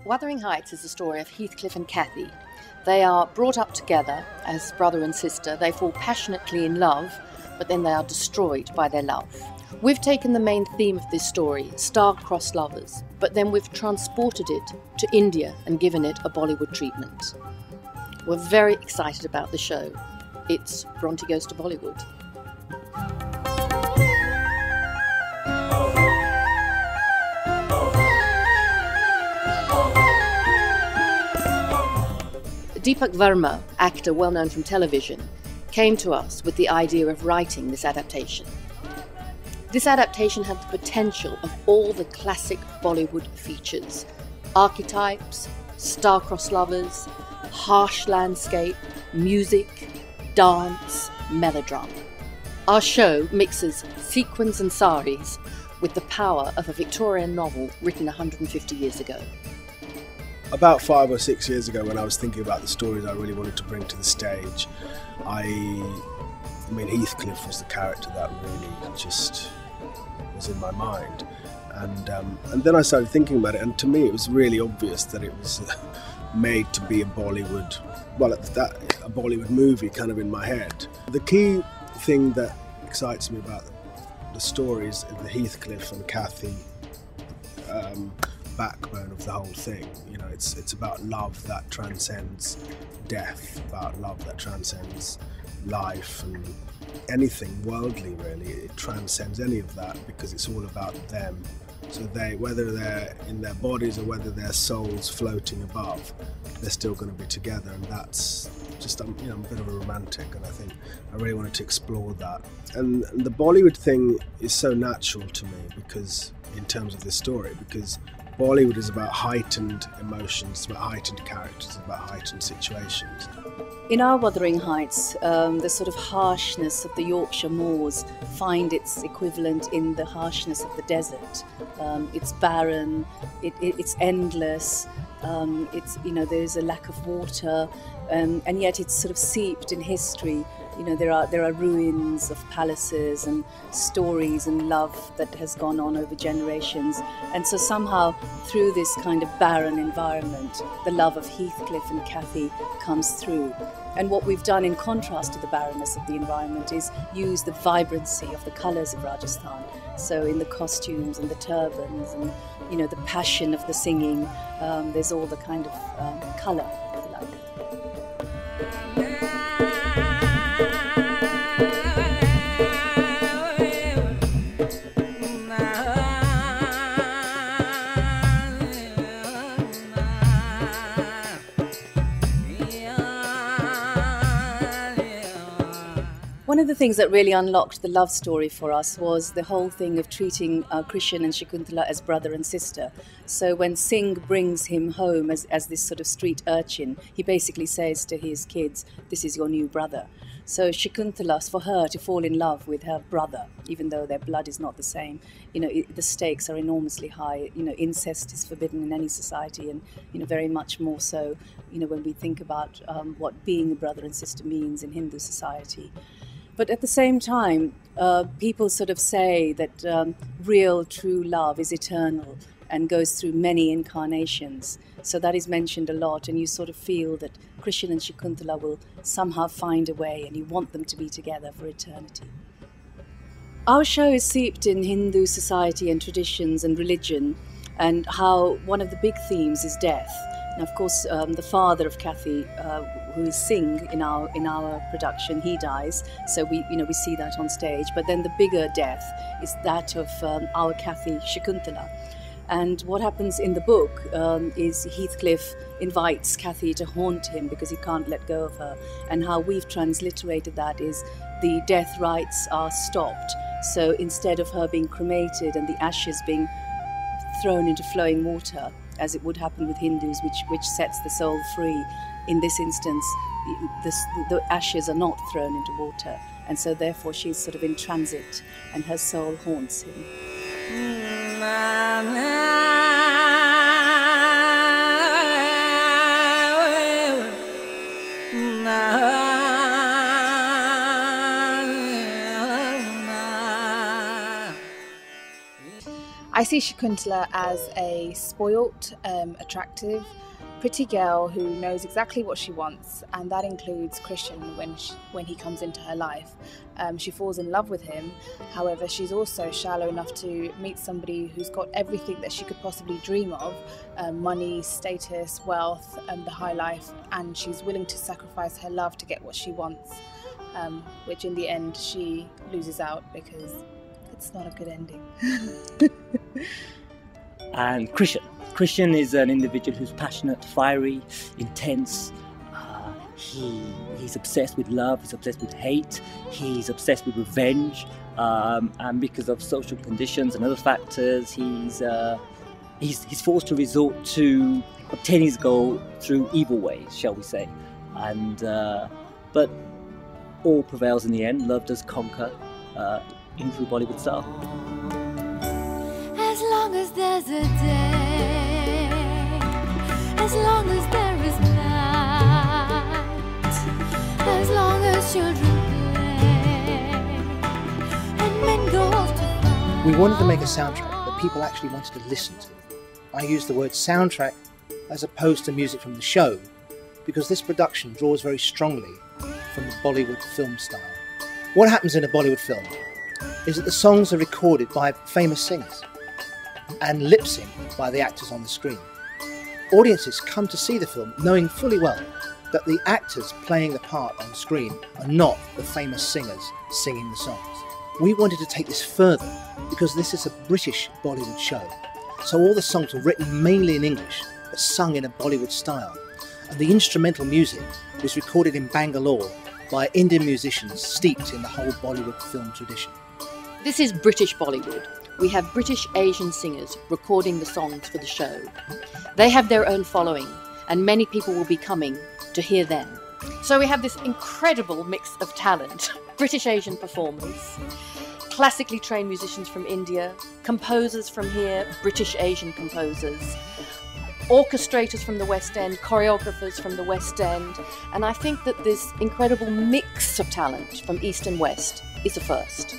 Wuthering Heights is the story of Heathcliff and Cathy. They are brought up together as brother and sister. They fall passionately in love, but then they are destroyed by their love. We've taken the main theme of this story, star-crossed lovers, but then we've transported it to India and given it a Bollywood treatment. We're very excited about the show. It's Bronte Goes to Bollywood. Deepak Verma, actor well known from television, came to us with the idea of writing this adaptation. This adaptation had the potential of all the classic Bollywood features: archetypes, star-crossed lovers, harsh landscape, music, dance, melodrama. Our show mixes sequins and saris with the power of a Victorian novel written 150 years ago. About 5 or 6 years ago, when I was thinking about the stories I really wanted to bring to the stage, I mean, Heathcliff was the character that really just was in my mind. And then I started thinking about it, and to me it was really obvious that it was made to be a Bollywood, a Bollywood movie kind of in my head. The key thing that excites me about the stories is the Heathcliff and Cathy backbone of the whole thing. You know, it's about love that transcends death, about love that transcends life and anything worldly, really. It transcends any of that because it's all about them. So whether they're in their bodies or whether their souls floating above, they're still going to be together, and that's just, I'm a bit of a romantic, and I think I really wanted to explore that. And the Bollywood thing is so natural to me because, in terms of this story, because Bollywood is about heightened emotions, it's about heightened characters, it's about heightened situations. In our Wuthering Heights, the sort of harshness of the Yorkshire moors find its equivalent in the harshness of the desert. It's barren, it's endless, there's a lack of water, and yet it's sort of seeped in history. You know, there are ruins of palaces and stories and love that has gone on over generations. And so somehow through this kind of barren environment, the love of Heathcliff and Cathy comes through. And what we've done in contrast to the barrenness of the environment is use the vibrancy of the colours of Rajasthan. So in the costumes and the turbans and, you know, the passion of the singing, there's all the kind of colour, if you like. One of the things that really unlocked the love story for us was the whole thing of treating Krishan and Shakuntala as brother and sister. So when Singh brings him home as this sort of street urchin, he basically says to his kids, "This is your new brother." So Shakuntala, for her to fall in love with her brother, even though their blood is not the same, the stakes are enormously high. Incest is forbidden in any society, and very much more so, when we think about what being a brother and sister means in Hindu society. But at the same time, people sort of say that real, true love is eternal and goes through many incarnations. So that is mentioned a lot, and you sort of feel that Krishan and Shakuntala will somehow find a way, and you want them to be together for eternity. Our show is steeped in Hindu society and traditions and religion, and how one of the big themes is death. Now, of course, the father of Cathy, who is Singh in our production, he dies. So we see that on stage. But then the bigger death is that of our Cathy, Shakuntala. And what happens in the book is Heathcliff invites Cathy to haunt him because he can't let go of her. And how we've transliterated that is the death rites are stopped. So instead of her being cremated and the ashes being thrown into flowing water, as it would happen with Hindus, which sets the soul free, in this instance, the ashes are not thrown into water. And so therefore she's sort of in transit and her soul haunts him. I see Shakuntala as a spoilt, attractive, pretty girl who knows exactly what she wants, and that includes Christian when he comes into her life. She falls in love with him, however she's also shallow enough to meet somebody who's got everything that she could possibly dream of, money, status, wealth, the high life, and she's willing to sacrifice her love to get what she wants, which in the end she loses out because it's not a good ending. And Christian is an individual who's passionate, fiery, intense. He's obsessed with love, he's obsessed with hate, he's obsessed with revenge, and because of social conditions and other factors, he's forced to resort to obtain his goal through evil ways, shall we say. And but all prevails in the end. Love does conquer in true Bollywood style. As long as there's a day, as long as there is night, as long as children play and men go off to fight. We wanted to make a soundtrack that people actually wanted to listen to. I use the word soundtrack as opposed to music from the show because this production draws very strongly from the Bollywood film style. What happens in a Bollywood film is that the songs are recorded by famous singers and lip-synced by the actors on the screen. Audiences come to see the film knowing fully well that the actors playing the part on screen are not the famous singers singing the songs. We wanted to take this further because this is a British Bollywood show, so all the songs were written mainly in English but sung in a Bollywood style, and the instrumental music was recorded in Bangalore by Indian musicians steeped in the whole Bollywood film tradition. This is British Bollywood. We have British Asian singers recording the songs for the show. They have their own following, and many people will be coming to hear them. So we have this incredible mix of talent. British Asian performers, classically trained musicians from India, composers from here, British Asian composers, orchestrators from the West End, choreographers from the West End, and I think that this incredible mix of talent from East and West is a first.